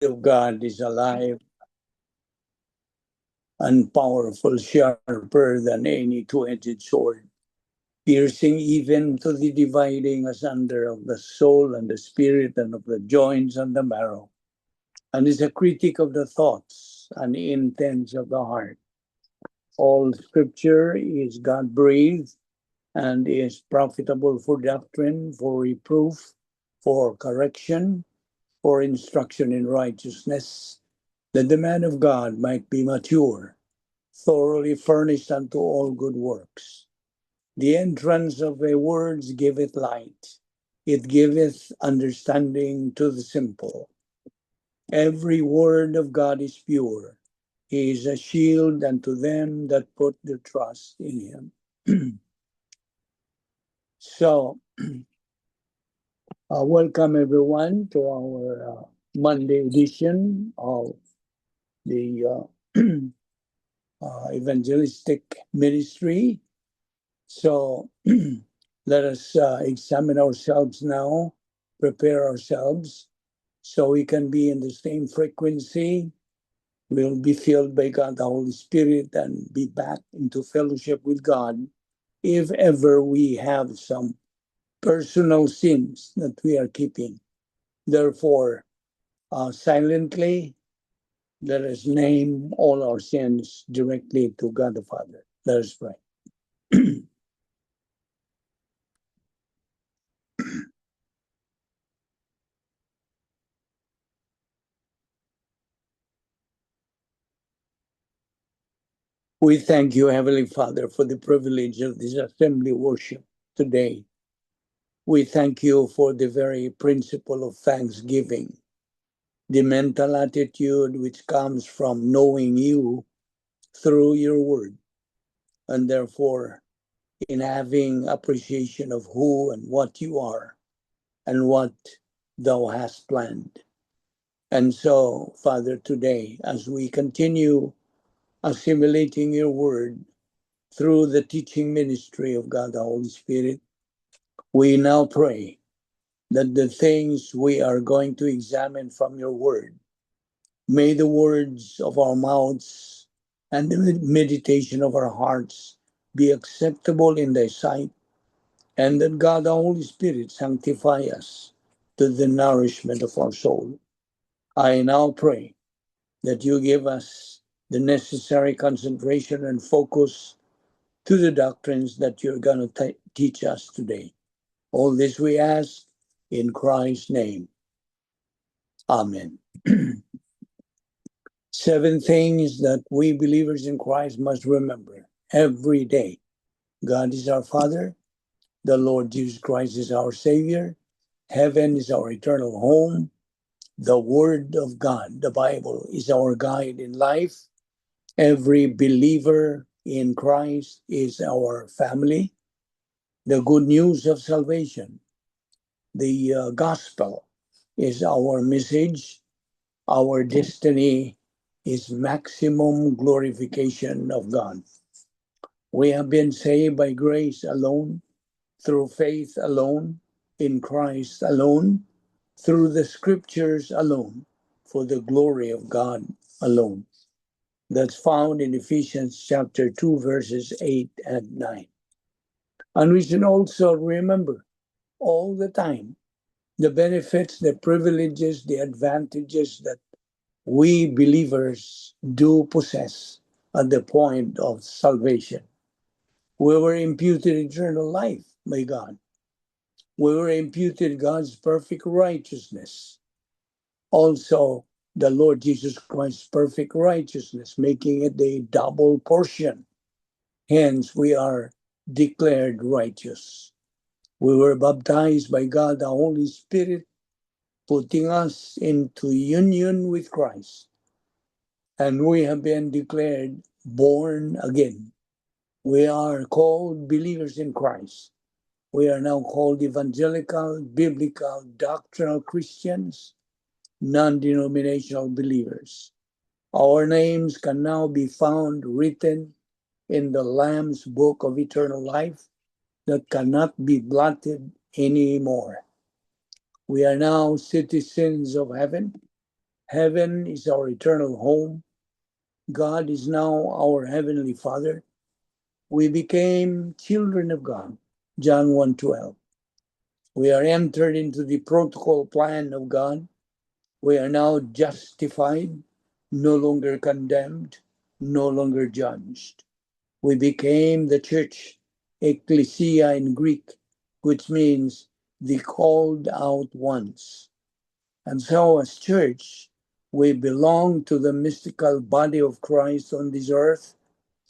of God is alive and powerful, sharper than any two-edged sword, piercing even to the dividing asunder of the soul and the spirit and of the joints and the marrow, and is a critic of the thoughts and intents of the heart. All scripture is God-breathed and is profitable for doctrine, for reproof, for correction, for instruction in righteousness, that the man of God might be mature, thoroughly furnished unto all good works. The entrance of the words giveth light, it giveth understanding to the simple. Every word of God is pure. He is a shield unto them that put their trust in him. So, welcome everyone to our Monday edition of the evangelistic ministry. So let us examine ourselves now, prepare ourselves so we can be in the same frequency. We'll be filled by God, the Holy Spirit, and be back into fellowship with God if ever we have some personal sins that we are keeping. Therefore, silently, let us name all our sins directly to God the Father. Let us pray. We thank you, Heavenly Father, for the privilege of this assembly worship today. We thank you for the very principle of thanksgiving, the mental attitude which comes from knowing you through your word, and therefore in having appreciation of who and what you are and what thou hast planned. And so, Father, today, as we continue assimilating your word through the teaching ministry of God the Holy Spirit, we now pray that the things we are going to examine from your word, may the words of our mouths and the meditation of our hearts be acceptable in thy sight, and that God the Holy Spirit sanctify us to the nourishment of our soul. I now pray that you give us the necessary concentration and focus to the doctrines that you're going to teach us today. All this we ask in Christ's name. Amen. 7 things that we believers in Christ must remember every day. God is our Father. The Lord Jesus Christ is our Savior. Heaven is our eternal home. The Word of God, the Bible, is our guide in life. Every believer in Christ is our family. The good news of salvation, the gospel, is our message. Our destiny is maximum glorification of God. We have been saved by grace alone, through faith alone, in Christ alone, through the scriptures alone, for the glory of God alone. That's found in Ephesians chapter 2, verses 8 and 9. And we should also remember all the time the benefits, the privileges, the advantages that we believers do possess at the point of salvation. We were imputed eternal life by God. We were imputed God's perfect righteousness. Also, the Lord Jesus Christ's perfect righteousness, making it a double portion. Hence, we are declared righteous. We were baptized by God the Holy Spirit, putting us into union with Christ. And we have been declared born again. We are called believers in Christ. We are now called evangelical, biblical, doctrinal Christians, non-denominational believers. Our names can now be found written in the Lamb's book of eternal life that cannot be blotted anymore. We are now citizens of heaven. Heaven is our eternal home. God is now our Heavenly Father. We became children of God. John 1:12. We are entered into the protocol plan of God. We are now justified, no longer condemned, no longer judged. We became the church, ecclesia in Greek, which means the called out ones. And so, as church, we belong to the mystical body of Christ on this earth.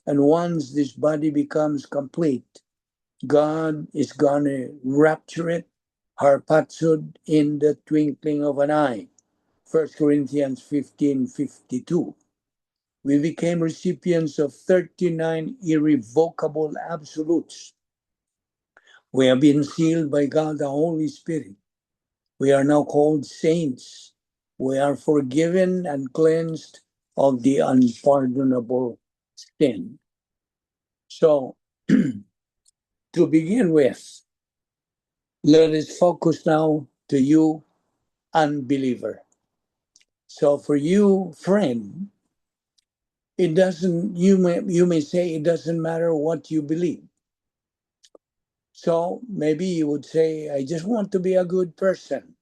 And once this body becomes complete, God is going to rapture it, harpazoed in the twinkling of an eye. 1 Corinthians 15:52. We became recipients of 39 irrevocable absolutes. We have been sealed by God the Holy Spirit. We are now called saints. We are forgiven and cleansed of the unpardonable sin. So, to begin with, let us focus now to you, unbeliever. So for you, friend, it doesn't, you may say it doesn't matter what you believe. So maybe you would say, I just want to be a good person.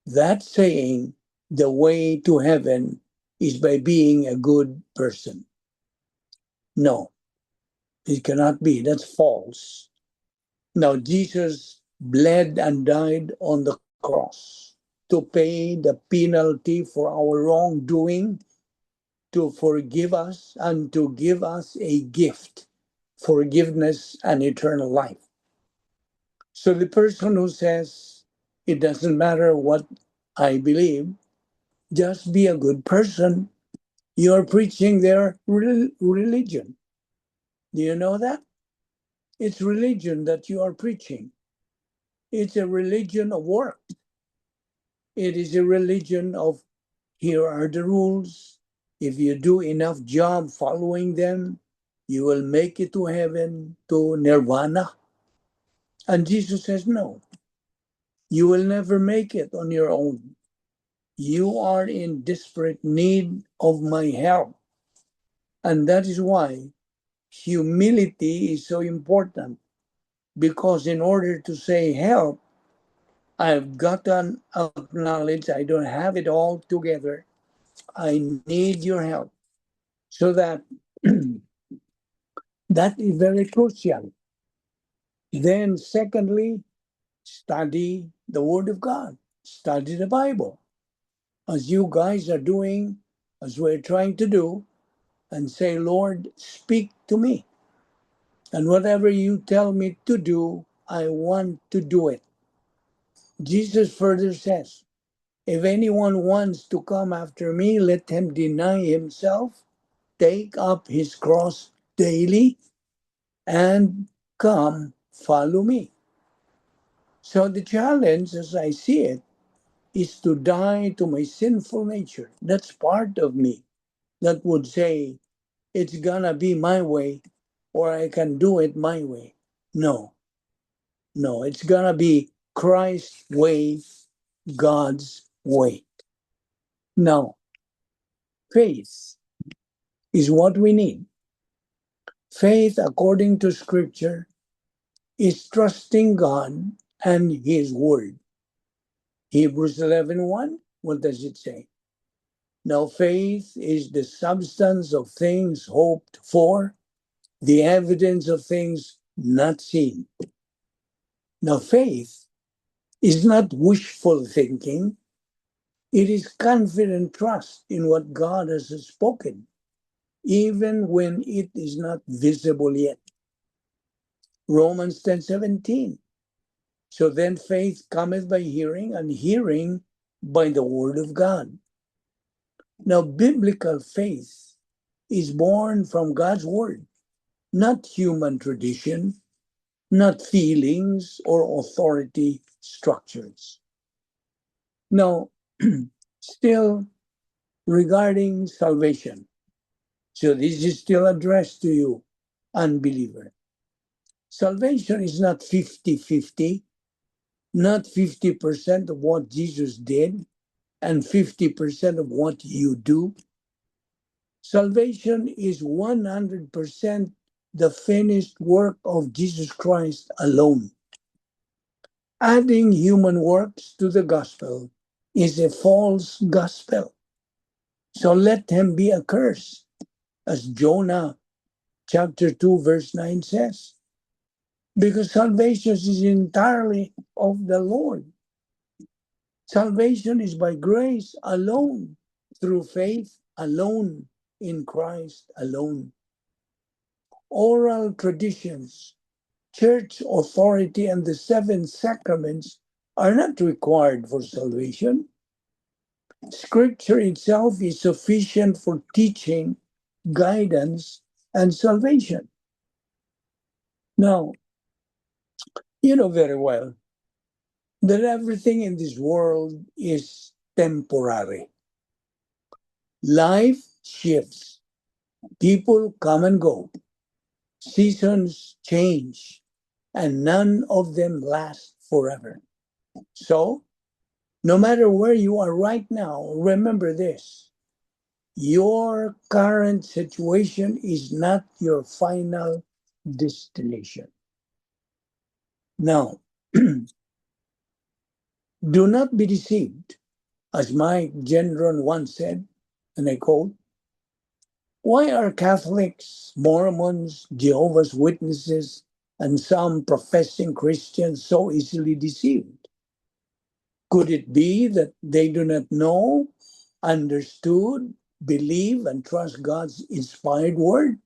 That saying, the way to heaven is by being a good person. No, it cannot be. That's false. Now, Jesus bled and died on the cross to pay the penalty for our wrongdoing, to forgive us, and to give us a gift, forgiveness and eternal life. So the person who says, it doesn't matter what I believe, just be a good person, you're preaching their religion. Do you know that? It's religion that you are preaching. It's a religion of work. It is a religion of, here are the rules. If you do enough job following them, you will make it to heaven, to nirvana. And Jesus says, no, you will never make it on your own. You are in desperate need of my help. And that is why humility is so important. Because in order to say help, I've got to acknowledge I don't have it all together. I need your help. So that that is very crucial. Then secondly, study the Word of God. Study the Bible. As you guys are doing, as we're trying to do, and say, Lord, speak to me. And whatever you tell me to do, I want to do it. Jesus further says, if anyone wants to come after me, let him deny himself, take up his cross daily, and come follow me. So the challenge, as I see it, is to die to my sinful nature. That's part of me that would say, it's gonna be my way, or I can do it my way. No, it's gonna be Christ's way, God's way. Now, faith is what we need. Faith, according to Scripture, is trusting God and His Word. Hebrews 11:1, what does it say? Now faith is the substance of things hoped for, the evidence of things not seen. Now faith is not wishful thinking. It is confident trust in what God has spoken, even when it is not visible yet. Romans 10:17. So then faith cometh by hearing, and hearing by the word of God. Now, biblical faith is born from God's word, not human tradition, not feelings or authority structures. Now, still regarding salvation. So this is still addressed to you, unbeliever. Salvation is not 50-50, not 50% of what Jesus did and 50% of what you do. Salvation is 100% the finished work of Jesus Christ alone. Adding human works to the gospel is a false gospel. So let him be accursed, as Jonah chapter 2 verse 9 says. Because salvation is entirely of the Lord. Salvation is by grace alone, through faith alone, in Christ alone. Oral traditions, church authority, and the 7 sacraments are not required for salvation. Scripture itself is sufficient for teaching, guidance, and salvation. Now, you know very well that everything in this world is temporary. Life shifts. People come and go. Seasons change, and none of them last forever. So, no matter where you are right now, remember this. Your current situation is not your final destination. Now, do not be deceived. As Mike Gendron once said, and I quote, "Why are Catholics, Mormons, Jehovah's Witnesses, and some professing Christians so easily deceived? Could it be that they do not know, understood, believe, and trust God's inspired word?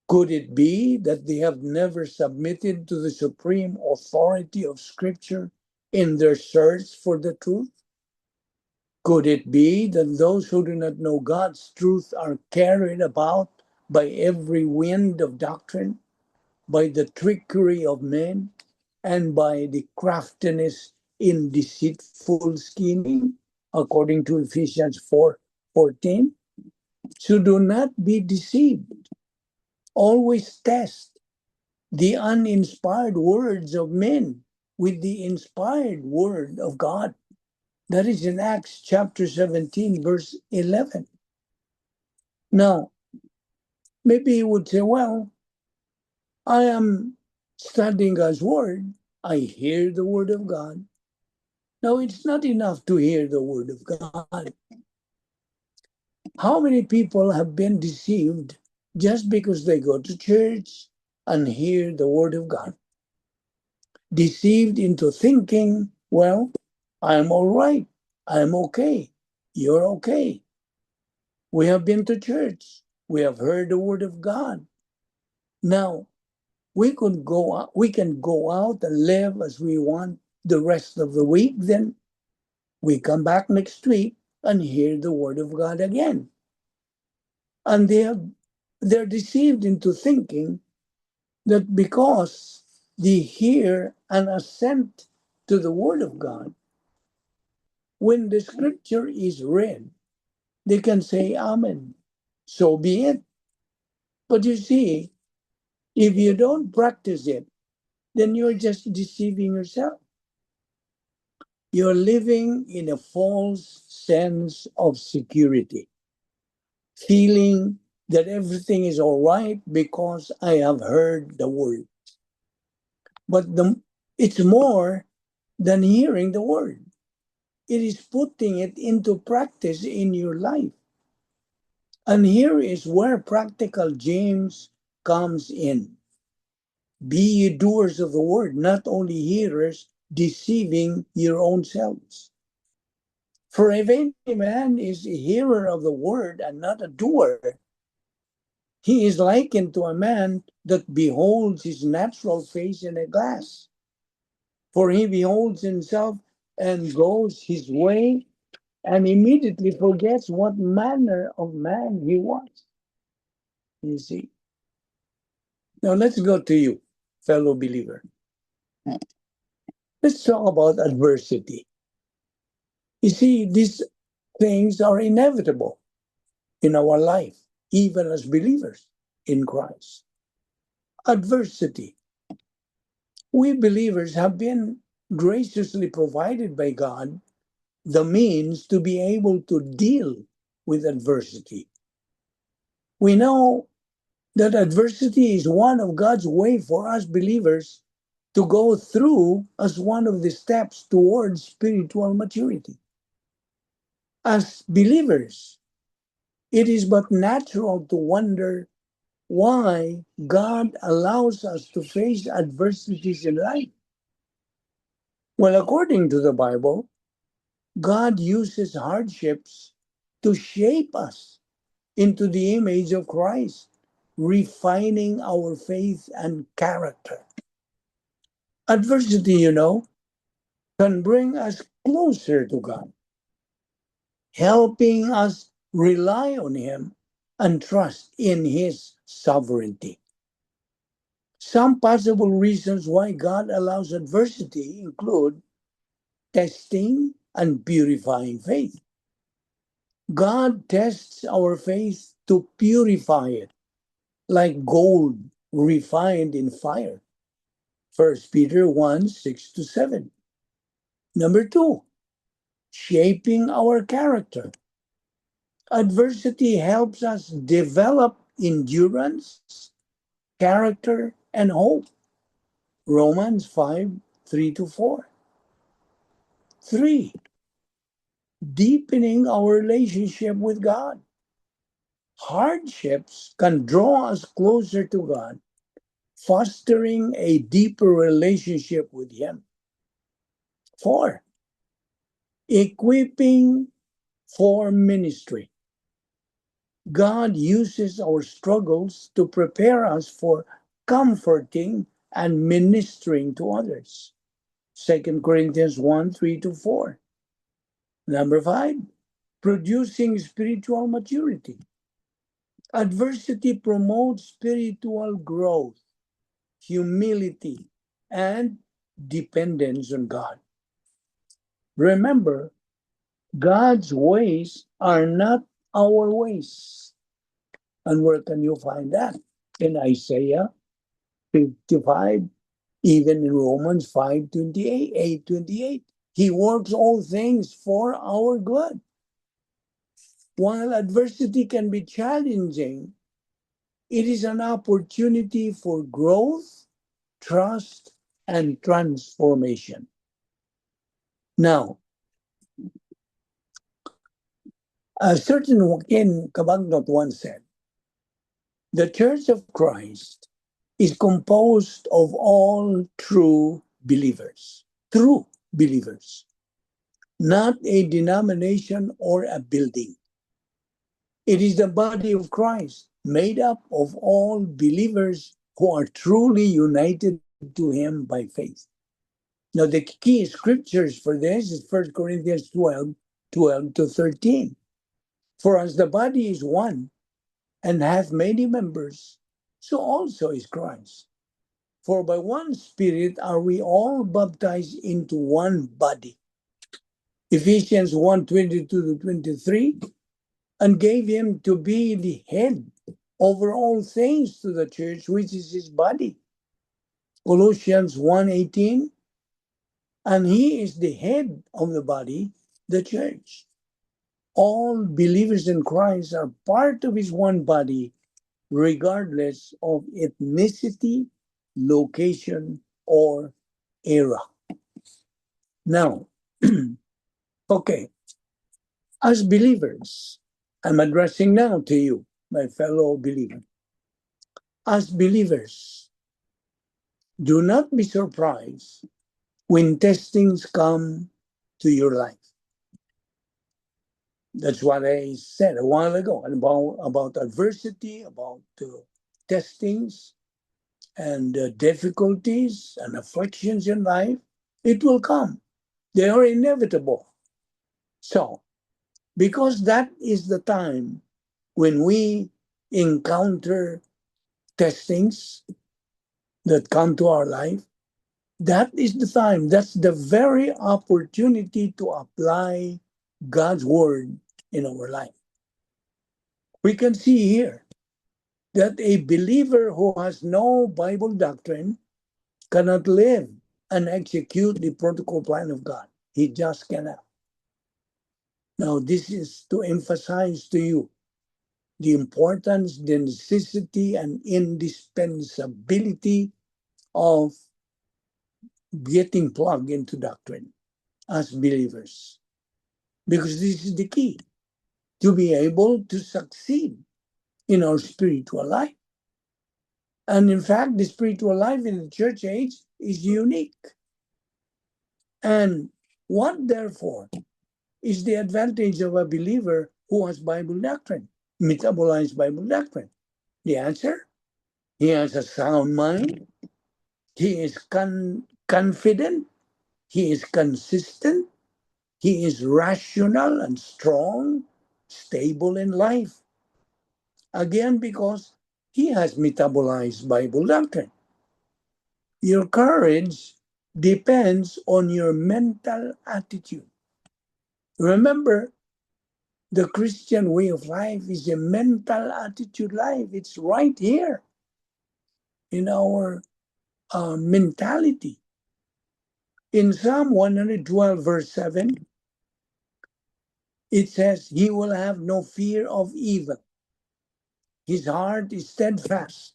Could it be that they have never submitted to the supreme authority of Scripture in their search for the truth? Could it be that those who do not know God's truth are carried about by every wind of doctrine, by the trickery of men, and by the craftiness in deceitful scheming, according to Ephesians 4:14? So do not be deceived. Always test the uninspired words of men with the inspired word of God. That is in Acts chapter 17, verse 11. Now, maybe you would say, well, I am studying God's word. I hear the word of God. No, it's not enough to hear the word of God. How many people have been deceived just because they go to church and hear the word of God? Deceived into thinking, well, I'm all right. I'm okay. You're okay. We have been to church. We have heard the word of God. Now, we can go out and live as we want the rest of the week. Then we come back next week and hear the word of God again. And they're deceived into thinking that because they hear and assent to the word of God, when the scripture is read, they can say amen. So be it. But you see, if you don't practice it, then you're just deceiving yourself. You're living in a false sense of security, feeling that everything is all right because I have heard the word. But it's more than hearing the word. It is putting it into practice in your life. And here is where practical James comes in. Be ye doers of the word, not only hearers, deceiving your own selves. For if any man is a hearer of the word and not a doer, he is likened to a man that beholds his natural face in a glass. For he beholds himself and goes his way and immediately forgets what manner of man he was. You see? Now let's go to you, fellow believer. Let's talk about adversity. You see, these things are inevitable in our life, even as believers in Christ. Adversity. We believers have been graciously provided by God the means to be able to deal with adversity. We know that adversity is one of God's way for us believers to go through as one of the steps towards spiritual maturity. As believers, it is but natural to wonder why God allows us to face adversities in life. Well, according to the Bible, God uses hardships to shape us into the image of Christ, refining our faith and character. Adversity, can bring us closer to God, helping us rely on Him and trust in His sovereignty. Some possible reasons why God allows adversity include testing and purifying faith. God tests our faith to purify it, like gold refined in fire. 1 Peter 1 6 to 7. Number two, shaping our character. Adversity helps us develop endurance, character, and hope. Romans 5 3 to 4. Three, deepening our relationship with God. Hardships can draw us closer to God, fostering a deeper relationship with Him. Four, equipping for ministry. God uses our struggles to prepare us for comforting and ministering to others. 2 Corinthians 1 3 to 4. Number five, producing spiritual maturity. Adversity promotes spiritual growth, humility, and dependence on God. Remember, God's ways are not our ways. And where can you find that? In Isaiah 55, even in Romans 5:28, 8:28. He works all things for our good. While adversity can be challenging, it is an opportunity for growth, trust, and transformation. Now, a certain Joaquin Cabagnot once said, the Church of Christ is composed of all true believers, not a denomination or a building. It is the body of Christ, made up of all believers who are truly united to Him by faith. Now, the key scriptures for this is 1 Corinthians 12, 12 to 13. For as the body is one and hath many members, so also is Christ. For by one Spirit are we all baptized into one body. Ephesians 1 22 to 23, and gave Him to be the head over all things to the church, which is His body. Colossians 1:18, and He is the head of the body, the church. All believers in Christ are part of His one body, regardless of ethnicity, location, or era. Now, okay, as believers, I'm addressing now to you, my fellow believer. As believers, do not be surprised when testings come to your life. That's what I said a while ago about adversity, about testings and difficulties and afflictions in life. It will come. They are inevitable. So, because that is the time when we encounter testings that come to our life, that is the time, that's the very opportunity to apply God's word in our life. We can see here that a believer who has no Bible doctrine cannot live and execute the protocol plan of God. He just cannot. Now, this is to emphasize to you the importance, the necessity, and indispensability of getting plugged into doctrine as believers. Because this is the key to be able to succeed in our spiritual life. And in fact, the spiritual life in the church age is unique. And what, therefore, is the advantage of a believer who has Bible doctrine, metabolized Bible doctrine? The answer? He has a sound mind. He is confident. He is consistent. He is rational and strong, stable in life. Again, because he has metabolized Bible doctrine. Your courage depends on your mental attitude. Remember, the Christian way of life is a mental attitude life. It's right here in our mentality. In Psalm 112, verse 7, it says, he will have no fear of evil. His heart is steadfast.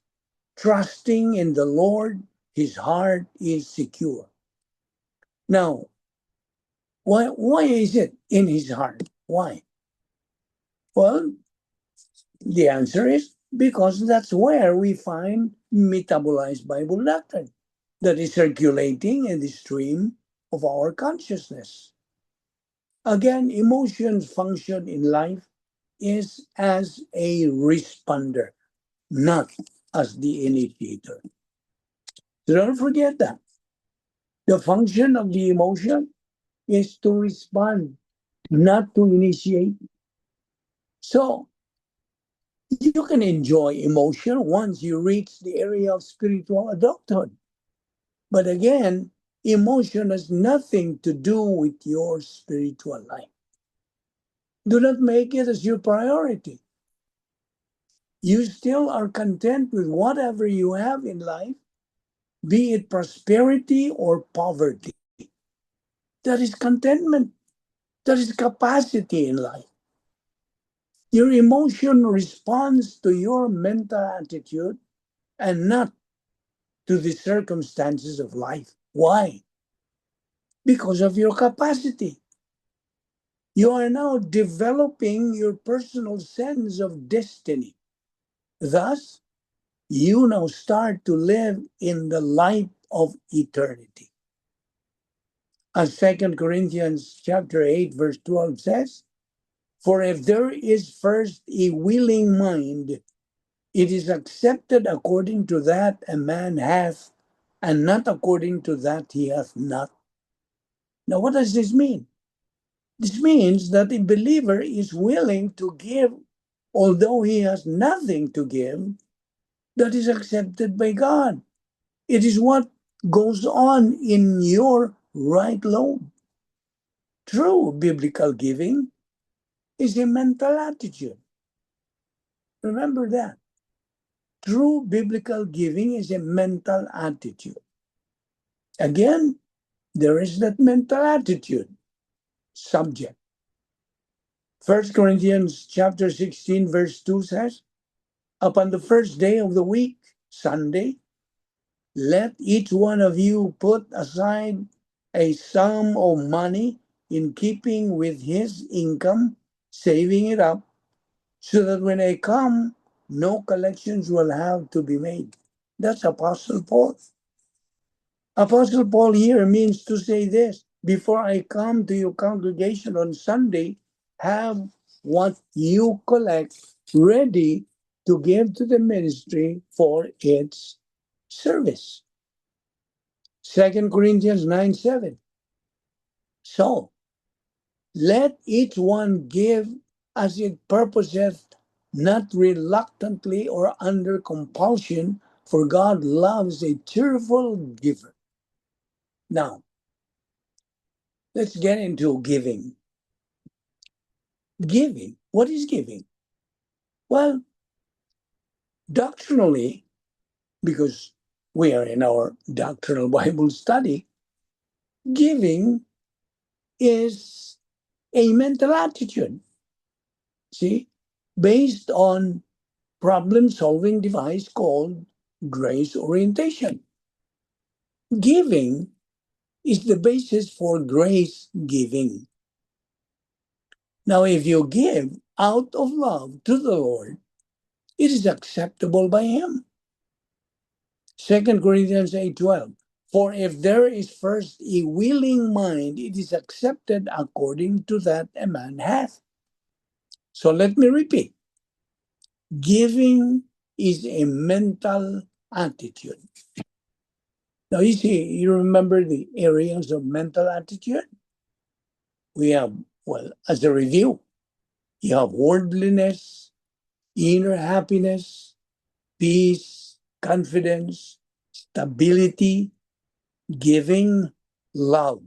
Trusting in the Lord, his heart is secure. Now, why is it in his heart? Why? Well, the answer is because that's where we find metabolized Bible doctrine that is circulating in the stream of our consciousness. Again, emotions function in life is as a responder, not as the initiator. So don't forget that. The function of the emotion is to respond, not to initiate. So you can enjoy emotion once you reach the area of spiritual adulthood. But again, emotion has nothing to do with your spiritual life. Do not make it as your priority. You still are content with whatever you have in life, be it prosperity or poverty. That is contentment. That is capacity in life. Your emotion responds to your mental attitude and not to the circumstances of life. Why? Because of your capacity. You are now developing your personal sense of destiny. Thus, you now start to live in the light of eternity. As 2 Corinthians chapter 8, verse 12 says, for if there is first a willing mind, it is accepted according to that a man hath, and not according to that he hath not. Now, what does this mean? This means that the believer is willing to give, although he has nothing to give, that is accepted by God. It is what goes on in your right lobe. True biblical giving is a mental attitude. Remember that. True biblical giving is a mental attitude. Again, there is that mental attitude subject. 1 Corinthians chapter 16, verse 2 says, upon the first day of the week, Sunday, let each one of you put aside a sum of money in keeping with his income, saving it up, so that when I come, no collections will have to be made. That's Apostle Paul. Apostle Paul here means to say this, before I come to your congregation on Sunday, have what you collect ready to give to the ministry for its service. 2 Corinthians 9:7. So, let each one give as it purposeth, not reluctantly or under compulsion, for God loves a cheerful giver. Now, let's get into giving. Giving. What is giving? Well, doctrinally, because we are in our doctrinal Bible study, giving is a mental attitude, see, based on problem-solving device called grace orientation. Giving is the basis for grace giving. Now, if you give out of love to the Lord, it is acceptable by Him. 2 Corinthians 8:12. For if there is first a willing mind, it is accepted according to that a man hath. So let me repeat. Giving is a mental attitude. Now you see, you remember the areas of mental attitude? We have, well, as a review, you have worldliness, inner happiness, peace, confidence, stability, giving, love.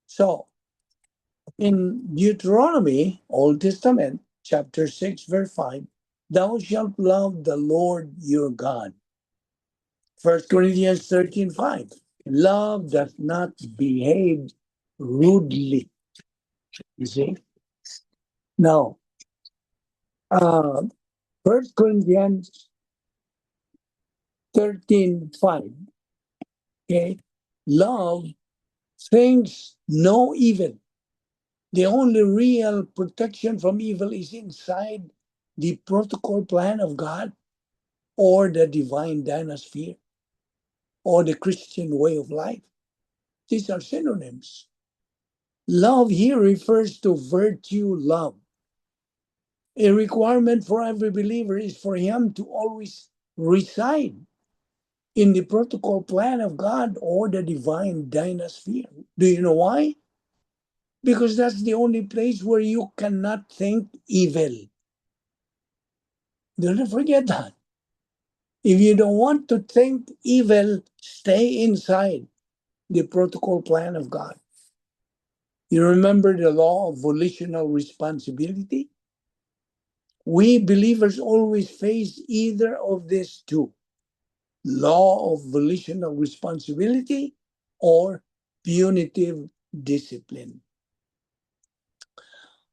So, in Deuteronomy, Old Testament, chapter 6, verse 5, thou shalt love the Lord your God. 1 Corinthians 13:5, love does not behave rudely. You see? Now, 1 Corinthians 13:5, okay? Love thinks no evil. The only real protection from evil is inside the protocol plan of God or the divine dynasty or the Christian way of life. These are synonyms. Love here refers to virtue love. A requirement for every believer is for him to always reside in the protocol plan of God or the divine dynasty. Do you know why? Because that's the only place where you cannot think evil. Don't forget that. If you don't want to think evil, stay inside the protocol plan of God. You remember the law of volitional responsibility? We believers always face either of these two, law of volitional responsibility or punitive discipline.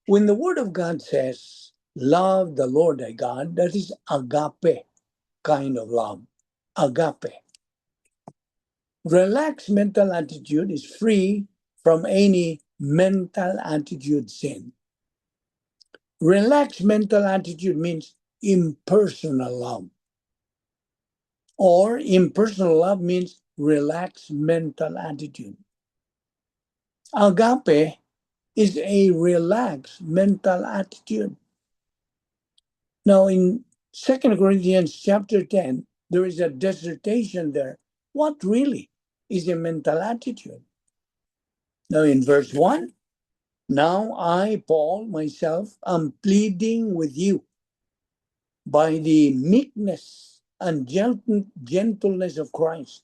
When the Word of God says, love the Lord thy God, that is agape kind of love. Agape. Relaxed mental attitude is free from any mental attitude sin. Relaxed mental attitude means impersonal love. Or impersonal love means relaxed mental attitude. Agape is a relaxed mental attitude. Now in 2 Corinthians chapter 10, there is a dissertation there. What really is a mental attitude? Now in verse 1, now I, Paul, myself, am pleading with you by the meekness and gentleness of Christ,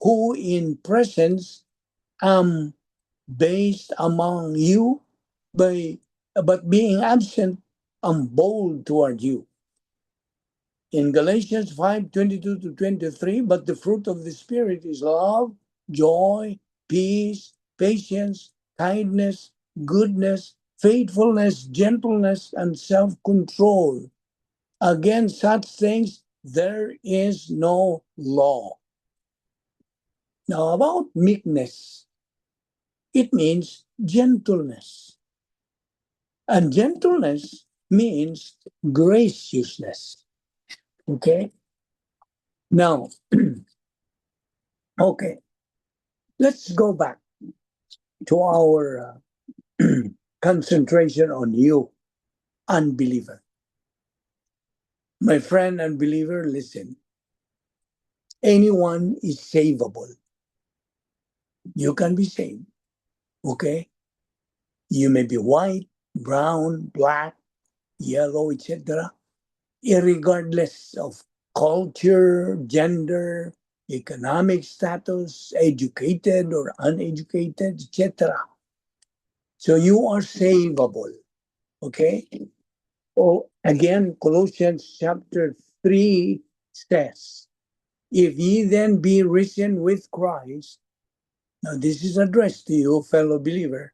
who in presence am based among you, but being absent, am bold toward you. In Galatians 5:22-23, but the fruit of the Spirit is love, joy, peace, patience, kindness, goodness, faithfulness, gentleness, and self-control. Against such things, there is no law. Now, about meekness, it means gentleness. And gentleness means graciousness. Okay? Now, okay, let's go back to our concentration on you, unbeliever. My friend unbeliever, listen. Anyone is savable. You can be saved. Okay? You may be white, brown, black, yellow, etc. Irregardless of culture, gender, economic status, educated or uneducated, etc. So you are savable. Okay? Oh, again, Colossians chapter 3 says, if ye then be risen with Christ, now this is addressed to you, fellow believer,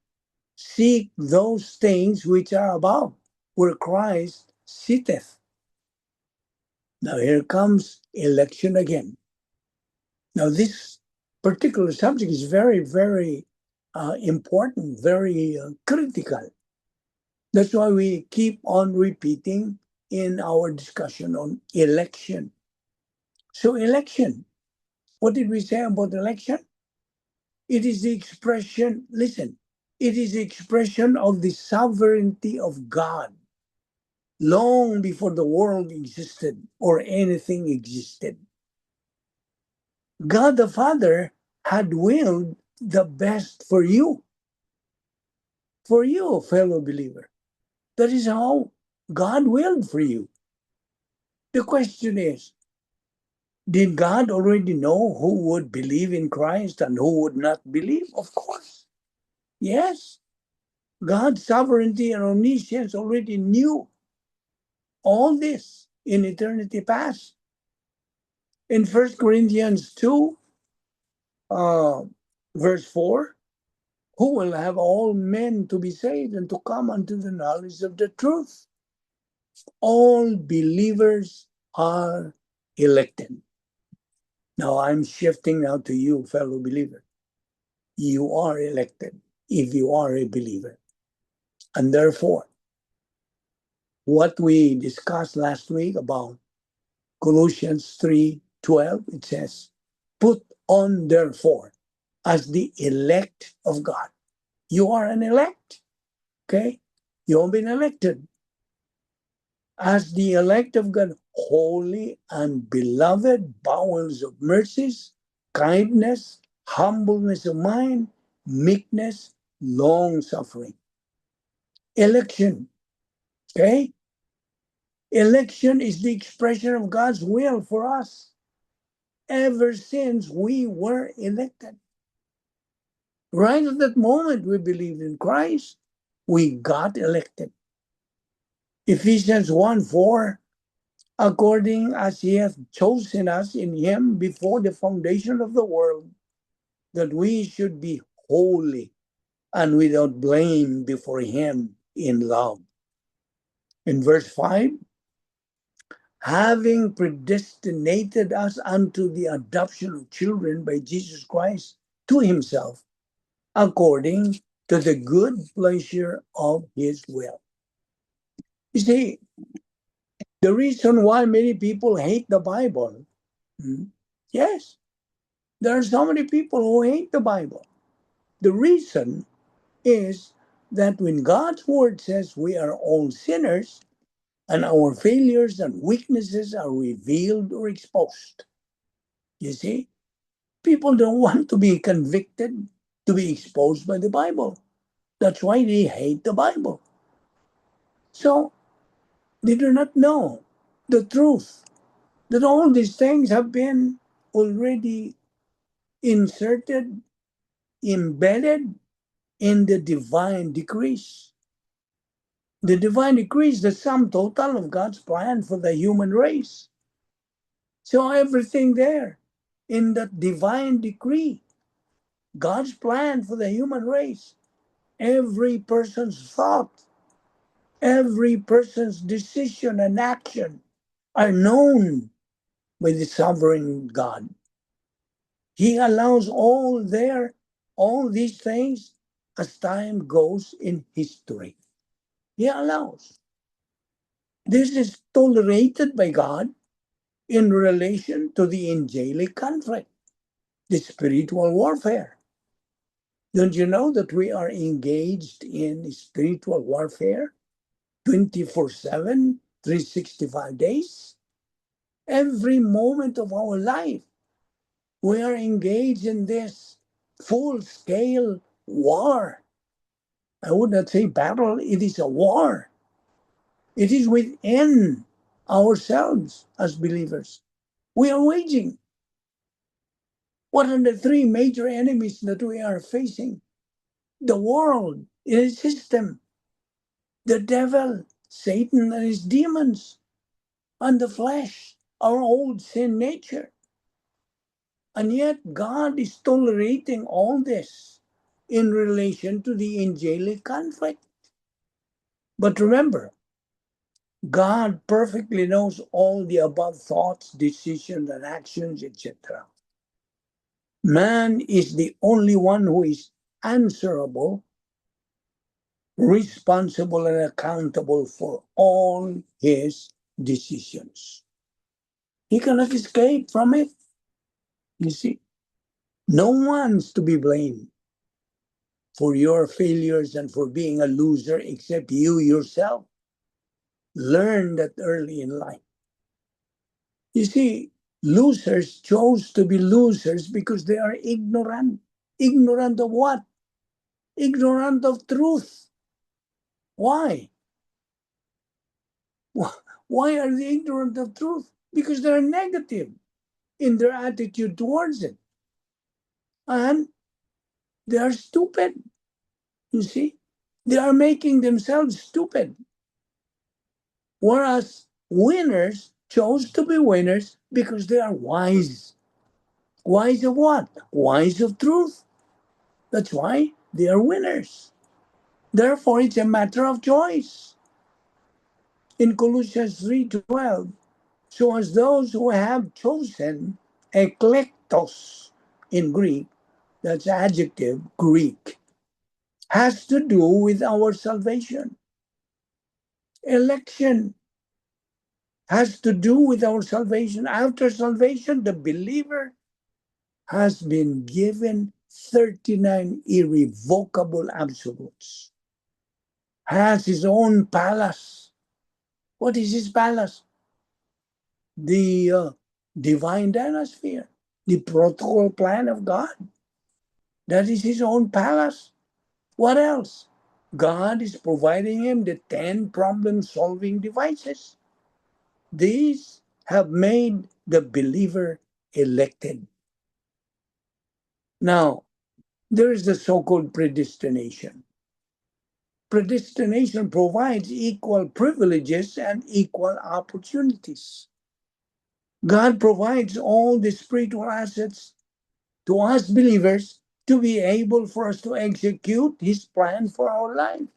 Seek those things which are above, where Christ sitteth. Now here comes election again. Now this particular subject is very, very important, very critical. That's why we keep on repeating in our discussion on election. So election, what did we say about election? It is the expression, listen, it is the expression of the sovereignty of God long before the world existed or anything existed. God the Father had willed the best for you, fellow believer. That is how God willed for you. The question is, did God already know who would believe in Christ and who would not believe? Of course. Yes. God's sovereignty and omniscience already knew all this in eternity past. In 1 Corinthians 2, verse 4, who will have all men to be saved and to come unto the knowledge of the truth? All believers are elected. Now I'm shifting now to you, fellow believer. You are elected if you are a believer. And therefore, what we discussed last week about Colossians 3:12, it says, put on therefore as the elect of God. You are an elect, okay? You've been elected as the elect of God, holy and beloved, bowels of mercies, kindness, humbleness of mind, meekness, long suffering. Election, okay? Election is the expression of God's will for us ever since we were elected. Right at that moment we believed in Christ, we got elected. Ephesians 1:4, according as he hath chosen us in him before the foundation of the world, that we should be holy and without blame before him in love. In verse 5, having predestinated us unto the adoption of children by Jesus Christ to himself, according to the good pleasure of his will. You see, the reason why many people hate the Bible, yes, there are so many people who hate the Bible. The reason is that when God's word says we are all sinners and our failures and weaknesses are revealed or exposed, you see, people don't want to be convicted, to be exposed by the Bible. That's why they hate the Bible. So they do not know the truth that all these things have been already inserted, embedded in the divine decrees. The divine decree is the sum total of God's plan for the human race. So everything there in that divine decree, God's plan for the human race, every person's thought, every person's decision and action are known by the sovereign God. He allows all these things as time goes in history. He allows. This is tolerated by God in relation to the angelic conflict, the spiritual warfare. Don't you know that we are engaged in spiritual warfare 24/7, 365 days? Every moment of our life, we are engaged in this full-scale war. I would not say battle, it is a war. It is within ourselves as believers. We are waging. What are the three major enemies that we are facing? The world, its system, the devil, Satan and his demons, and the flesh, our old sin nature. And yet God is tolerating all this in relation to the angelic conflict. But remember, God perfectly knows all the above thoughts, decisions, and actions, etc. Man is the only one who is answerable, responsible, and accountable for all his decisions. He cannot escape from it. You see, no one's to be blamed for your failures and for being a loser except you yourself. Learn that early in life. You see, losers chose to be losers because they are ignorant. Ignorant of what? Ignorant of truth. Why? Why are they ignorant of truth? Because they're negative in their attitude towards it. And they are stupid. You see? They are making themselves stupid. Whereas winners chose to be winners because they are wise. Wise of what? Wise of truth. That's why they are winners. Therefore, it's a matter of choice. In Colossians 3:12, so as those who have chosen, eklektos in Greek, that's adjective Greek, has to do with our salvation. Election has to do with our salvation. After salvation, the believer has been given 39 irrevocable absolutes, has his own palace. What is his palace? The divine dynasphere, the protocol plan of God. That is his own palace. What else? God is providing him the 10 problem solving devices. These have made the believer elected. Now, there is the so called predestination. Predestination provides equal privileges and equal opportunities. God provides all the spiritual assets to us believers to be able for us to execute His plan for our life.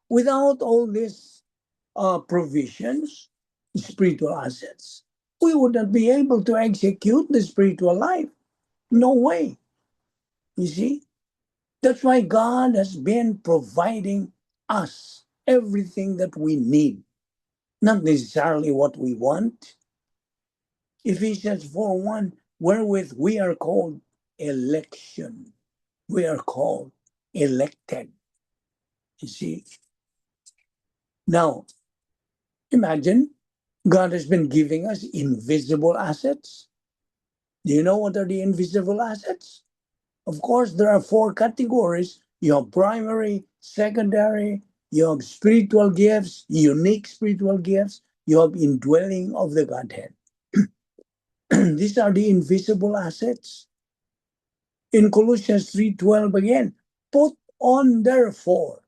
Without all these provisions, spiritual assets, we would not be able to execute the spiritual life. No way. You see? That's why God has been providing us everything that we need, not necessarily what we want. Ephesians 4:1, wherewith we are called election. We are called elected. You see? Now, imagine God has been giving us invisible assets. Do you know what are the invisible assets? Of course, there are 4 categories. You have primary, secondary, you have spiritual gifts, unique spiritual gifts, you have indwelling of the Godhead. These are the invisible assets. In Colossians 3:12 again, put on therefore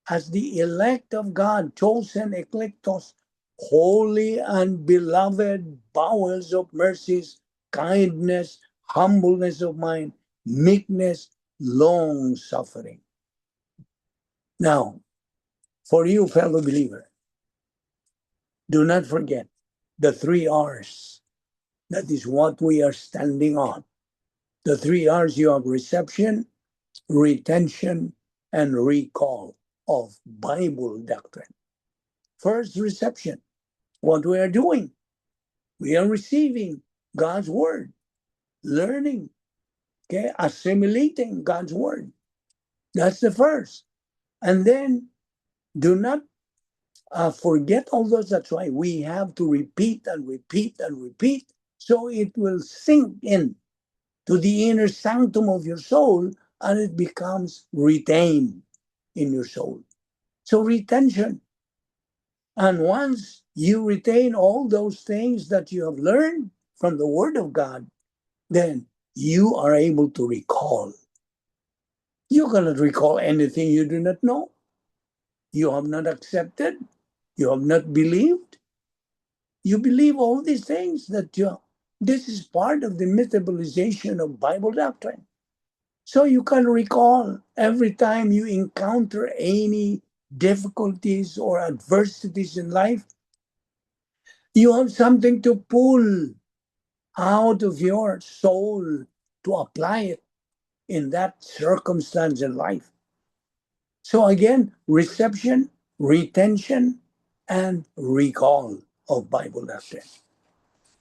as the elect of God, chosen eklektos, holy and beloved bowels of mercies, kindness, humbleness of mind, meekness, long suffering. Now, for you, fellow believer, do not forget the 3 R's. That is what we are standing on. The 3 R's: you have reception, retention, and recall of Bible doctrine. First, reception. What we are doing, we are receiving God's word, learning, okay, assimilating God's word. That's the first. And then do not forget all those. That's why we have to repeat and repeat and repeat, so it will sink in to the inner sanctum of your soul and it becomes retained in your soul. So retention. And once you retain all those things that you have learned from the Word of God, then you are able to recall. You cannot recall anything you do not know. You have not accepted. You have not believed. You believe all these things that this is part of the metabolization of Bible doctrine. So you can recall every time you encounter any difficulties or adversities in life, you have something to pull out of your soul to apply it in that circumstance in life. So again, reception, retention, and recall of Bible lesson.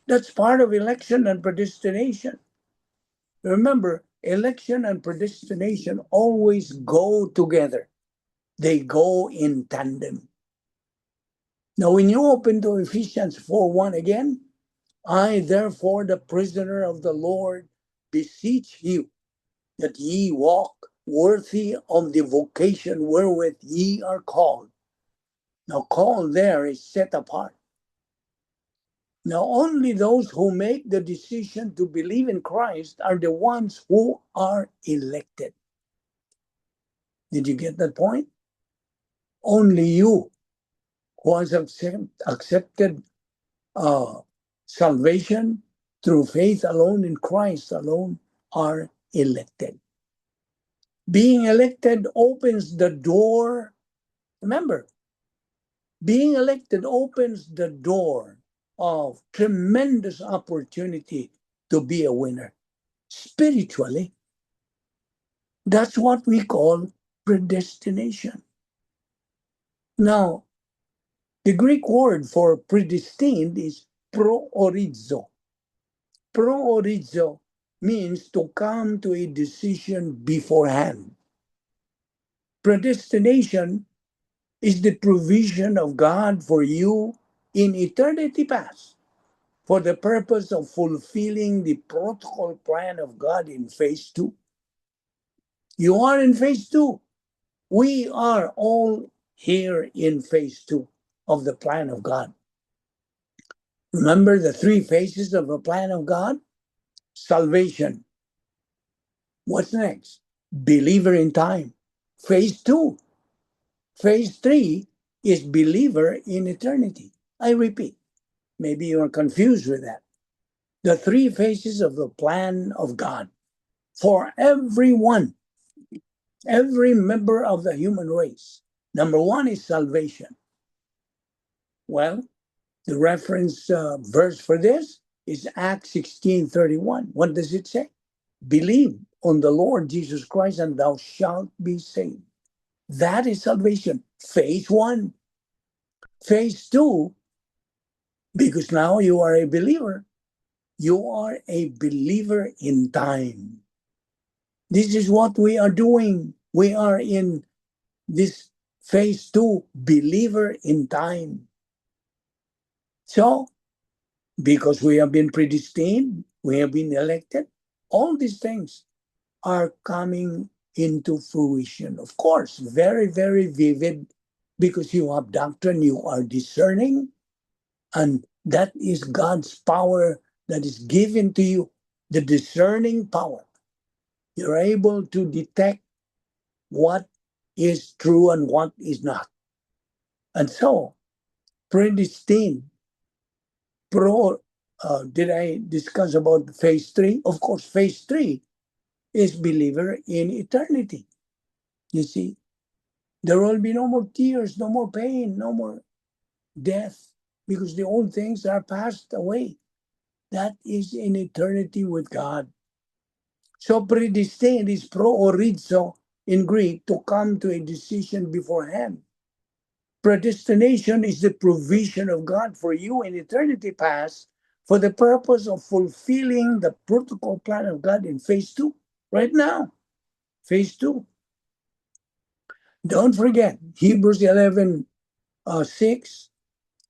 That's part of election and predestination. Remember, election and predestination always go together. They go in tandem. Now, when you open to Ephesians 4:1 again, I, therefore, the prisoner of the Lord, beseech you that ye walk worthy of the vocation wherewith ye are called. Now, called there is set apart. Now, only those who make the decision to believe in Christ are the ones who are elected. Did you get that point? Only you who has accepted salvation through faith alone in Christ alone are elected. Being elected opens the door. Remember, being elected opens the door of tremendous opportunity to be a winner. Spiritually, that's what we call predestination. Now, the Greek word for predestined is proorizo. Proorizo means to come to a decision beforehand. Predestination is the provision of God for you in eternity past for the purpose of fulfilling the protocol plan of God in phase 2. You are in phase 2. We are all here in phase 2 of the plan of God. Remember the 3 phases of the plan of God? Salvation. What's next? Believer in time. Phase 2. Phase 3 is believer in eternity. I repeat, maybe you're confused with that. The 3 phases of the plan of God for everyone, every member of the human race. Number 1 is salvation. Well, the reference verse for this is Acts 16:31. What does it say? Believe on the Lord Jesus Christ and thou shalt be saved. That is salvation. Phase 1. Phase 2, because now you are a believer. You are a believer in time. This is what we are doing. We are in this phase 2, believer in time. So, because we have been predestined, we have been elected, all these things are coming into fruition. Of course, very, very vivid because you have doctrine, you are discerning, and that is God's power that is given to you, the discerning power. You're able to detect what is true and what is not. And so, predestined, did I discuss about phase 3? Of course, phase 3 is believer in eternity. You see, there will be no more tears, no more pain, no more death, because the old things are passed away. That is in eternity with God. So predestined is proorizo in Greek, to come to a decision beforehand. Predestination is the provision of God for you in eternity past for the purpose of fulfilling the protocol plan of God in phase 2, right now. Phase 2. Don't forget, Hebrews 11:6.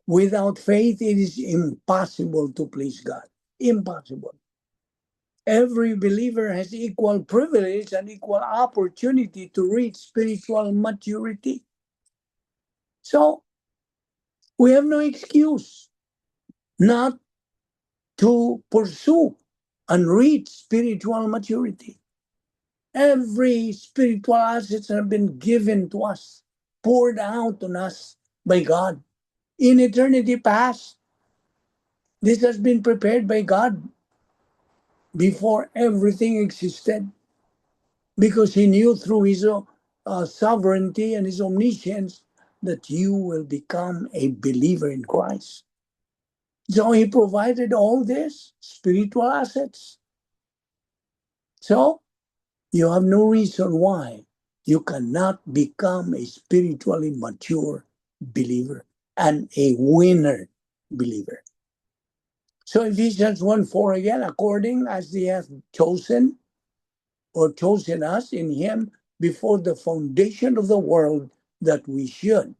Without faith, it is impossible to please God. Impossible. Every believer has equal privilege and equal opportunity to reach spiritual maturity. So, we have no excuse not to pursue and reach spiritual maturity. Every spiritual assets have been given to us, poured out on us by God. In eternity past, this has been prepared by God before everything existed. because he knew through his sovereignty and his omniscience that you will become a believer in Christ. So he provided all this spiritual assets. So you have no reason why you cannot become a spiritually mature believer and a winner believer. So Ephesians 1:4 again, according as he hath chosen us in him before the foundation of the world, that we should.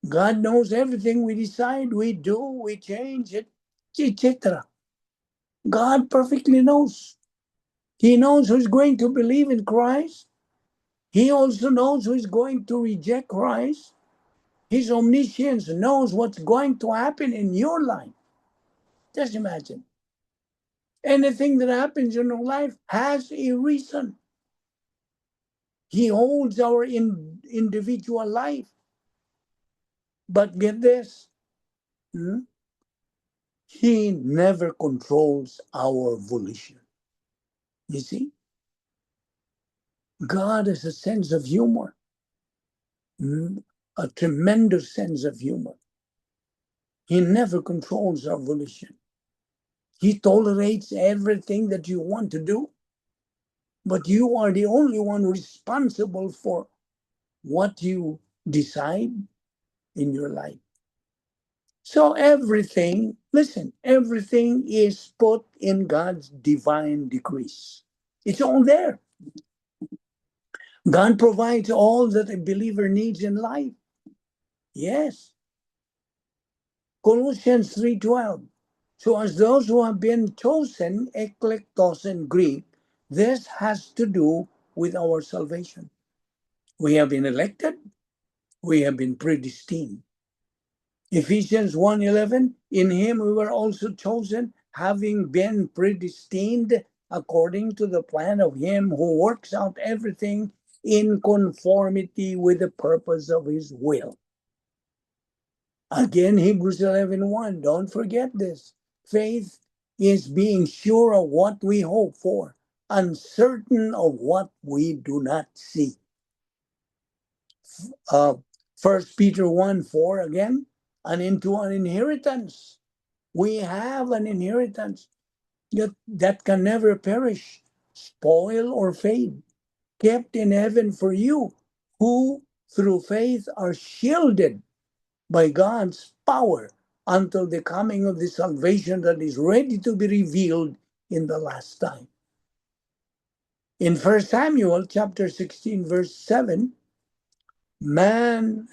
God knows everything we decide, we do, we change it, etc. God perfectly knows. He knows who's going to believe in Christ. He also knows who's going to reject Christ. His omniscience knows what's going to happen in your life. Just imagine. Anything that happens in your life has a reason. He holds our individual life. But get this, he never controls our volition. You see? God has a sense of humor, a tremendous sense of humor. He never controls our volition. He tolerates everything that you want to do, but you are the only one responsible for what you decide in your life. So everything, listen, everything is put in God's divine decrees. It's all there. God provides all that a believer needs in life. Yes. Colossians 3:12. So as those who have been chosen, eklektos in Greek, this has to do with our salvation. We have been elected. We have been predestined. Ephesians 1:11, in him we were also chosen, having been predestined according to the plan of him who works out everything in conformity with the purpose of his will. Again, Hebrews 11:1, don't forget this. Faith is being sure of what we hope for, uncertain of what we do not see. 1 Peter 1:4 again, and into an inheritance. We have an inheritance that can never perish, spoil, or fade, kept in heaven for you, who through faith are shielded by God's power until the coming of the salvation that is ready to be revealed in the last time. In 1 Samuel chapter 16, verse 7, man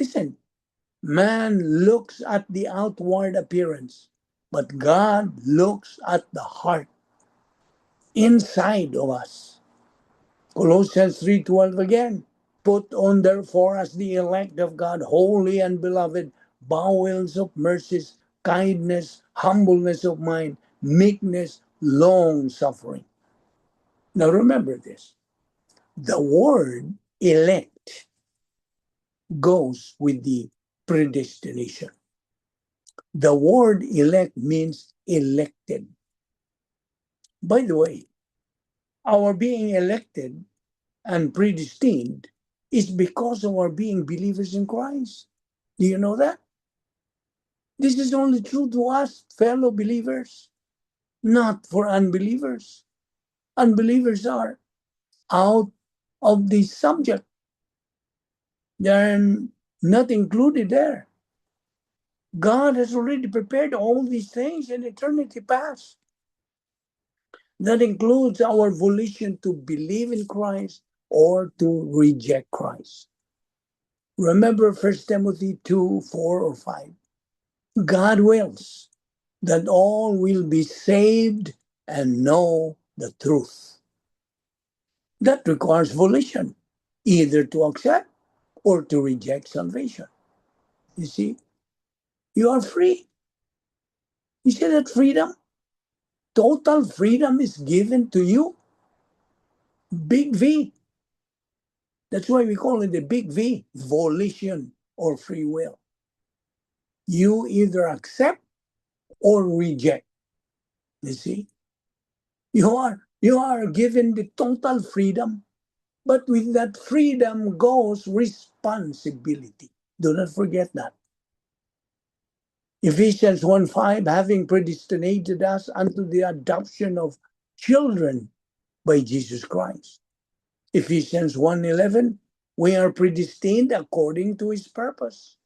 looks at the outward appearance, but God looks at the heart inside of us. Colossians 3:12 again. Put on therefore as the elect of God, holy and beloved, bowels of mercies, kindness, humbleness of mind, meekness, long suffering. Now remember this. The word elect goes with the predestination. The word elect means elected. By the way, our being elected and predestined is because of our being believers in Christ. Do you know that? This is only true to us, fellow believers, not for unbelievers. Unbelievers are out of the subject. They're not included there. God has already prepared all these things in eternity past. That includes our volition to believe in Christ or to reject Christ. Remember 1 Timothy 2:4 or 5. God wills that all will be saved and know the truth. That requires volition, either to accept or to reject salvation. You see, you are free. You see that freedom? Total freedom is given to you. Big V. That's why we call it the big V, volition or free will. You either accept or reject. You see, you are given the total freedom. But with that freedom goes responsibility. Do not forget that. Ephesians 1:5, having predestinated us unto the adoption of children by Jesus Christ. Ephesians 1:11, we are predestined according to his purpose.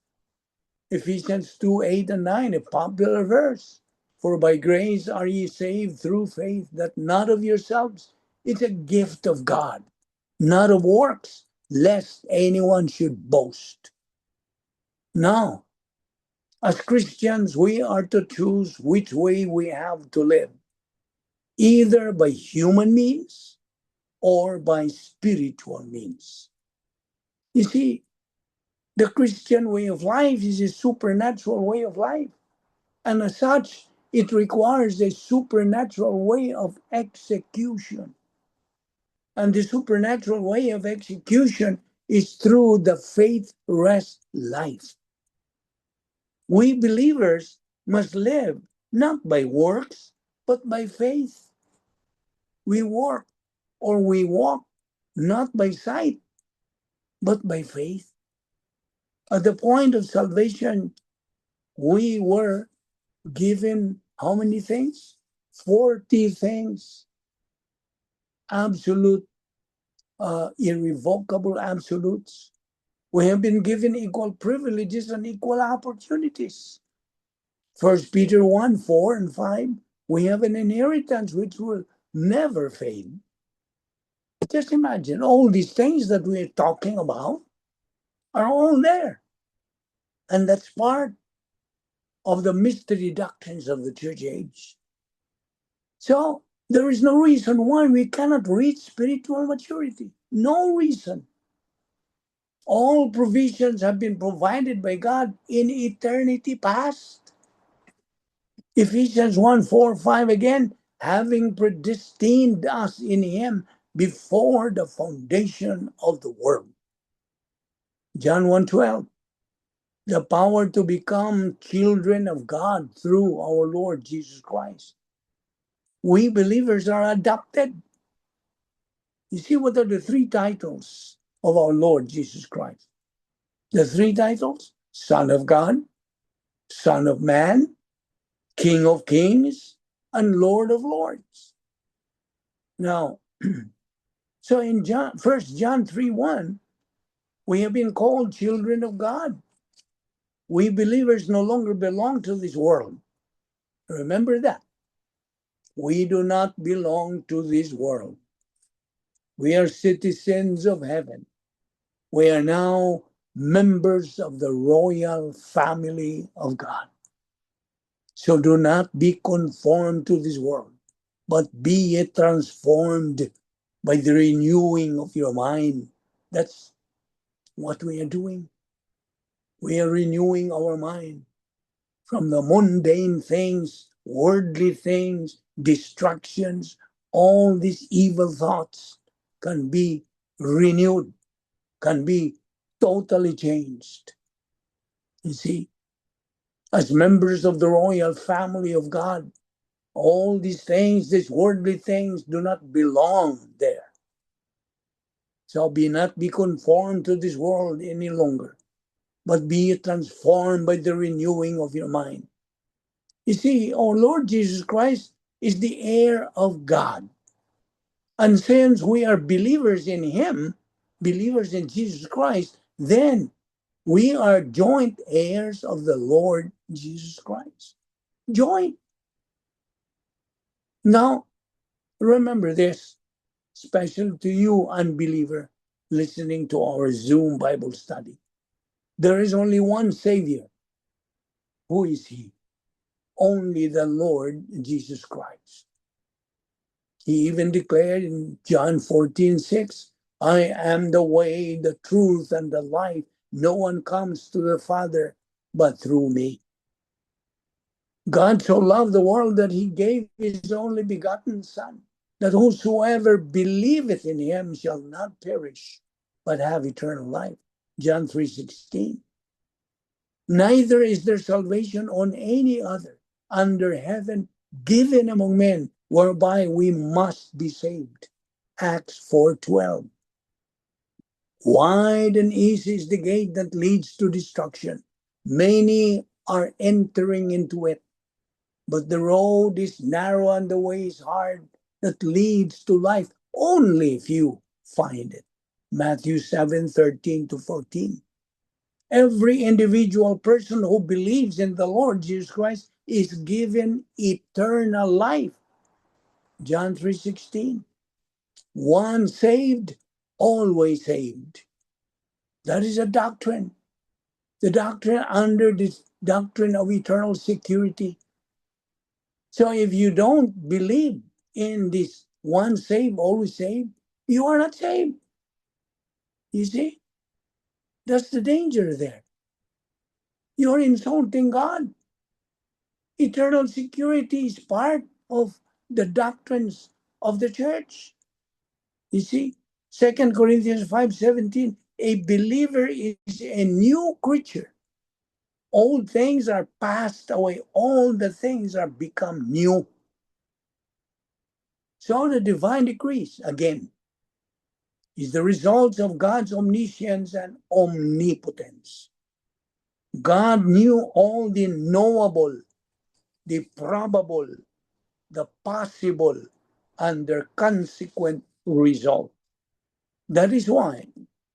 Ephesians 2:8 and 9, a popular verse. For by grace are ye saved through faith, that not of yourselves. It's a gift of God, not of works, lest anyone should boast. Now, as Christians, we are to choose which way we have to live, either by human means or by spiritual means. You see, the Christian way of life is a supernatural way of life. And as such, it requires a supernatural way of execution. And the supernatural way of execution is through the faith rest life. We believers must live not by works, but by faith. We work or we walk not by sight, but by faith. At the point of salvation, we were given how many things? 40 things. Absolute, irrevocable absolutes. We have been given equal privileges and equal opportunities. 1 Peter 1:4 and 5, we have an inheritance which will never fade. Just imagine all these things that we're talking about are all there. And that's part of the mystery doctrines of the church age. So there is no reason why we cannot reach spiritual maturity. No reason. All provisions have been provided by God in eternity past. Ephesians 1:4-5 again, having predestined us in him before the foundation of the world. John 1:12, the power to become children of God through our Lord Jesus Christ. We believers are adopted. You see, what are the three titles of our Lord Jesus Christ? The three titles: Son of God, Son of Man, King of Kings, and Lord of Lords. Now, so in 1 John 3:1, we have been called children of God. We believers no longer belong to this world. Remember that. We do not belong to this world. We are citizens of heaven. We are now members of the royal family of God. So do not be conformed to this world, but be ye transformed by the renewing of your mind. That's what we are doing. We are renewing our mind from the mundane things, worldly things, distractions. All these evil thoughts can be renewed, can be totally changed. You see, as members of the royal family of God, all these things, these worldly things, do not belong there. So be not be conformed to this world any longer, but be transformed by the renewing of your mind. You see, our Lord Jesus Christ is the heir of God. And since we are believers in him, believers in Jesus Christ, then we are joint heirs of the Lord Jesus Christ. Joint. Now, remember this, special to you, unbeliever, listening to our Zoom Bible study. There is only one Savior. Who is he? Only the Lord Jesus Christ. He even declared in John 14:6, I am the way, the truth, and the life. No one comes to the Father but through me. God so loved the world that he gave his only begotten Son, that whosoever believeth in him shall not perish, but have eternal life. John 3:16. Neither is there salvation on any other under heaven given among men, whereby we must be saved. Acts 4:12. Wide and easy is the gate that leads to destruction. Many are entering into it. But the road is narrow and the way is hard that leads to life. Only few find it. Matthew 7:13-14. Every individual person who believes in the Lord Jesus Christ is given eternal life. John 3:16. Once saved, always saved. That is a doctrine. The doctrine under this doctrine of eternal security. So if you don't believe in this once saved, always saved, you are not saved. You see? That's the danger there. You're insulting God. Eternal security is part of the doctrines of the church. You see? 2 Corinthians 5:17, a believer is a new creature. Old things are passed away. All the things are become new. So the divine decrees, again, is the result of God's omniscience and omnipotence. God knew all the knowable, the probable, the possible, and their consequent result. That is why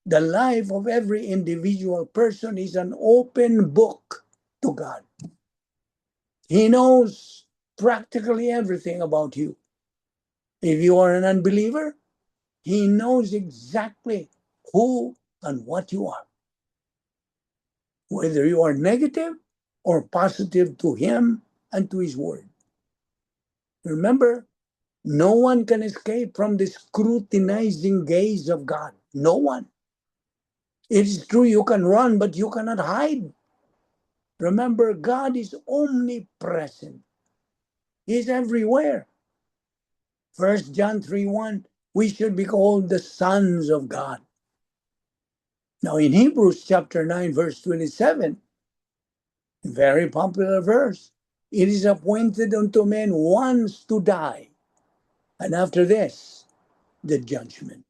the life of every individual person is an open book to God. He knows practically everything about you. If you are an unbeliever, He knows exactly who and what you are. Whether you are negative or positive to Him and to His Word. Remember, no one can escape from the scrutinizing gaze of God. No one. It is true you can run, but you cannot hide. Remember, God is omnipresent. He's everywhere. 1 John 3:1, we should be called the sons of God. Now in Hebrews chapter 9, verse 27, very popular verse, it is appointed unto men once to die, and after this, the judgment.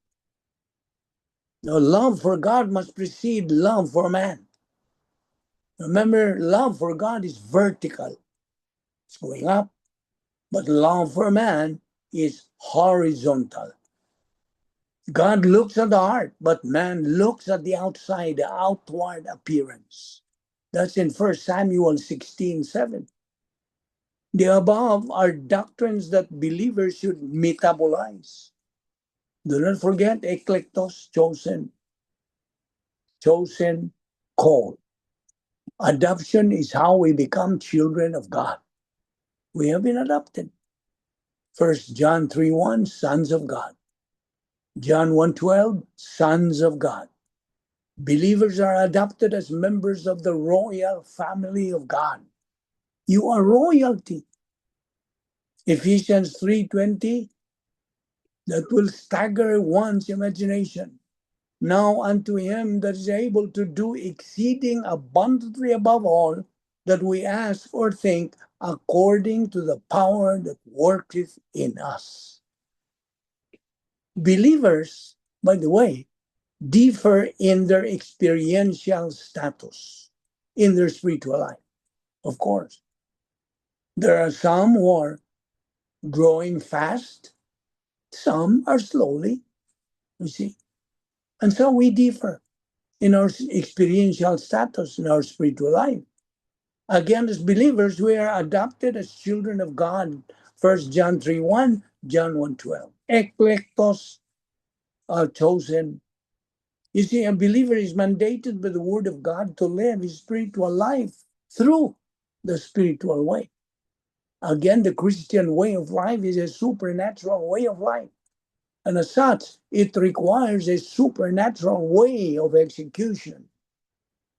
Now, love for God must precede love for man. Remember, love for God is vertical, it's going up, but love for man is horizontal. God looks at the heart, but man looks at the outside, the outward appearance. That's in 1 Samuel 16:7. The above are doctrines that believers should metabolize. Do not forget eklektos, chosen, called. Adoption is how we become children of God. We have been adopted. 1 John 3:1, sons of God. John 1:12, sons of God. Believers are adopted as members of the royal family of God. You are royalty. Ephesians 3:20, that will stagger one's imagination. Now unto him that is able to do exceeding abundantly above all that we ask or think, according to the power that worketh in us. Believers, by the way, differ in their experiential status, in their spiritual life, of course. There are some who are growing fast, some are slowly, you see. And so we differ in our experiential status, in our spiritual life. Again, as believers, we are adopted as children of God. 1 John 3:1, John 1:12. Eklektos are chosen. You see, a believer is mandated by the Word of God to live his spiritual life through the spiritual way. Again, the Christian way of life is a supernatural way of life. And as such, it requires a supernatural way of execution.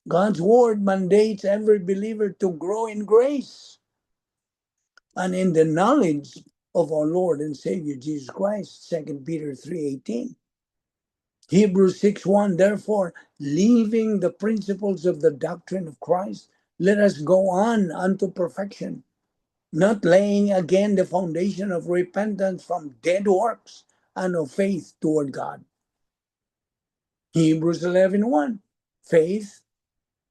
God's word mandates every believer to grow in grace and in the knowledge of our Lord and Savior Jesus Christ, 2 Peter 3:18. Hebrews 6:1, therefore, leaving the principles of the doctrine of Christ, let us go on unto perfection, not laying again the foundation of repentance from dead works and of faith toward God. Hebrews 11:1. Faith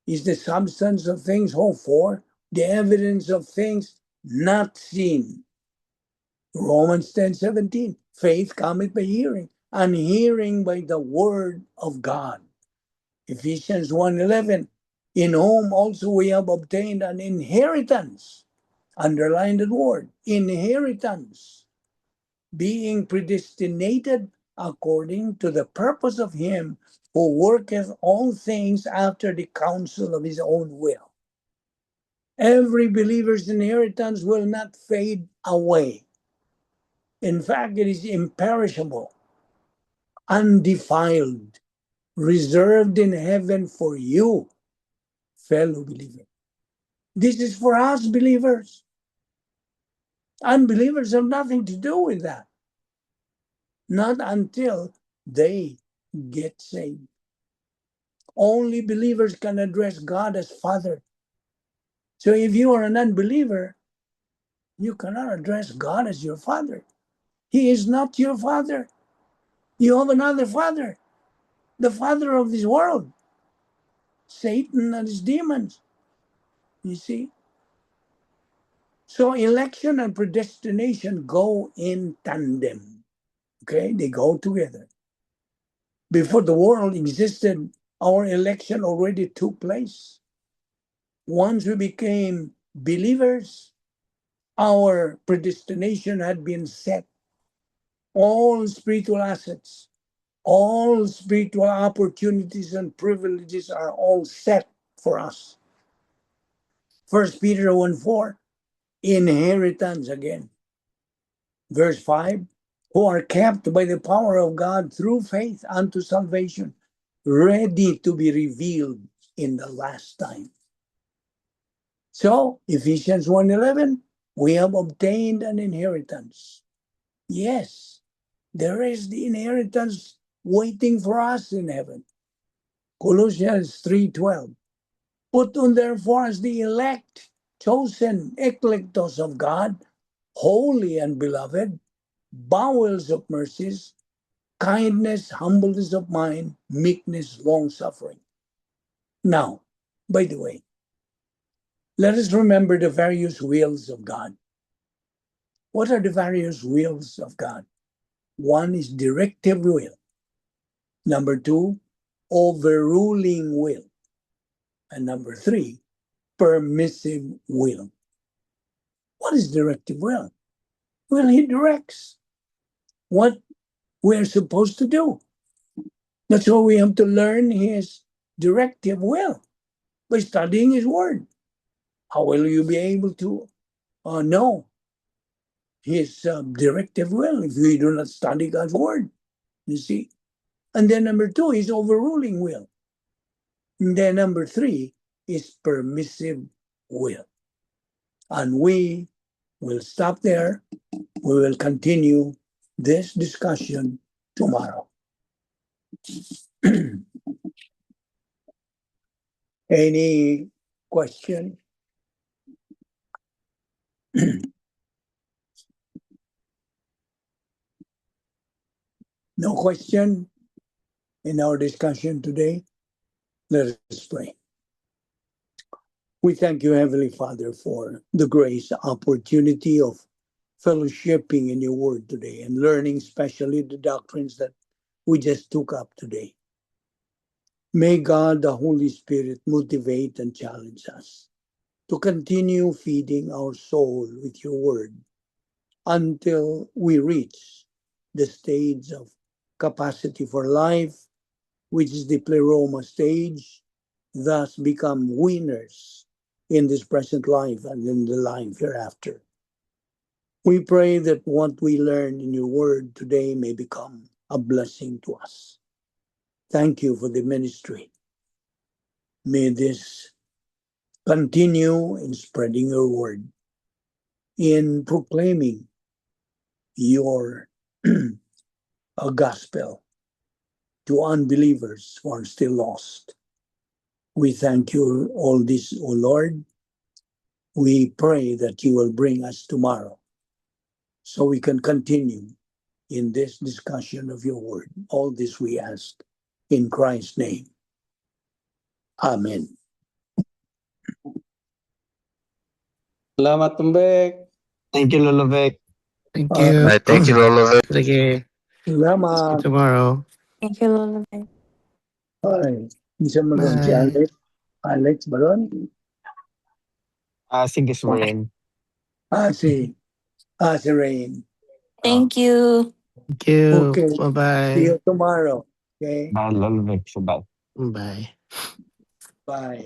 is the substance of things hoped for, the evidence of things not seen. Romans 10:17. Faith cometh by hearing, and hearing by the word of God. Ephesians 1:11. In whom also we have obtained an inheritance. Underline the word, inheritance, being predestinated according to the purpose of him who worketh all things after the counsel of his own will. Every believer's inheritance will not fade away. In fact, it is imperishable, undefiled, reserved in heaven for you, fellow believer. This is for us believers. Unbelievers have nothing to do with that. Not until they get saved. Only believers can address God as Father. So if you are an unbeliever, you cannot address God as your Father. He is not your Father. You have another Father, the father of this world, Satan and his demons. You see? So election and predestination go in tandem. Okay? They go together. Before the world existed, our election already took place. Once we became believers, our predestination had been set. All spiritual assets, all spiritual opportunities and privileges are all set for us. 1 Peter 1:4, inheritance again. Verse 5, who are kept by the power of God through faith unto salvation, ready to be revealed in the last time. So, Ephesians 1:11, we have obtained an inheritance. Yes, there is the inheritance waiting for us in heaven. Colossians 3:12, put on therefore as the elect, chosen, eklektos of God, holy and beloved, bowels of mercies, kindness, humbleness of mind, meekness, long-suffering. Now, by the way, let us remember the various wills of God. What are the various wills of God? One is directive will. Number two, overruling will. And number three, permissive will. What is directive will? Well, he directs what we're supposed to do. That's why we have to learn his directive will by studying his word. How will you be able to know his directive will if you do not study God's word? You see? And then number two is overruling will. And then number three is permissive will. And we will stop there. We will continue this discussion tomorrow. Any question? No question in our discussion today? Let us pray. We thank you, Heavenly Father, for the grace, opportunity of fellowshipping in your word today and learning especially the doctrines that we just took up today. May God, the Holy Spirit, motivate and challenge us to continue feeding our soul with your word until we reach the stage of capacity for life, which is the pleroma stage, thus become winners in this present life and in the life hereafter. We pray that what we learn in your word today may become a blessing to us. Thank you for the ministry. May this continue in spreading your word, in proclaiming your gospel to unbelievers who are still lost. We thank you all this, O Lord. We pray that you will bring us tomorrow so we can continue in this discussion of your word. All this we ask in Christ's name. Amen. Salamat, Tumbek. Thank you, Lolo Vic. Thank you. Thank you, Lolo Vic. Sige. See you Salamat. tomorrow. Thank you, Lolo Vic. Ay, isa mo doon si Bye. Alex. Alex ba doon? Sige, Rain. Si Rain. Thank you. Thank you. Okay. See Bye-bye. you tomorrow. Okay? Bye, Lolo Vic. Bye. Bye. Bye.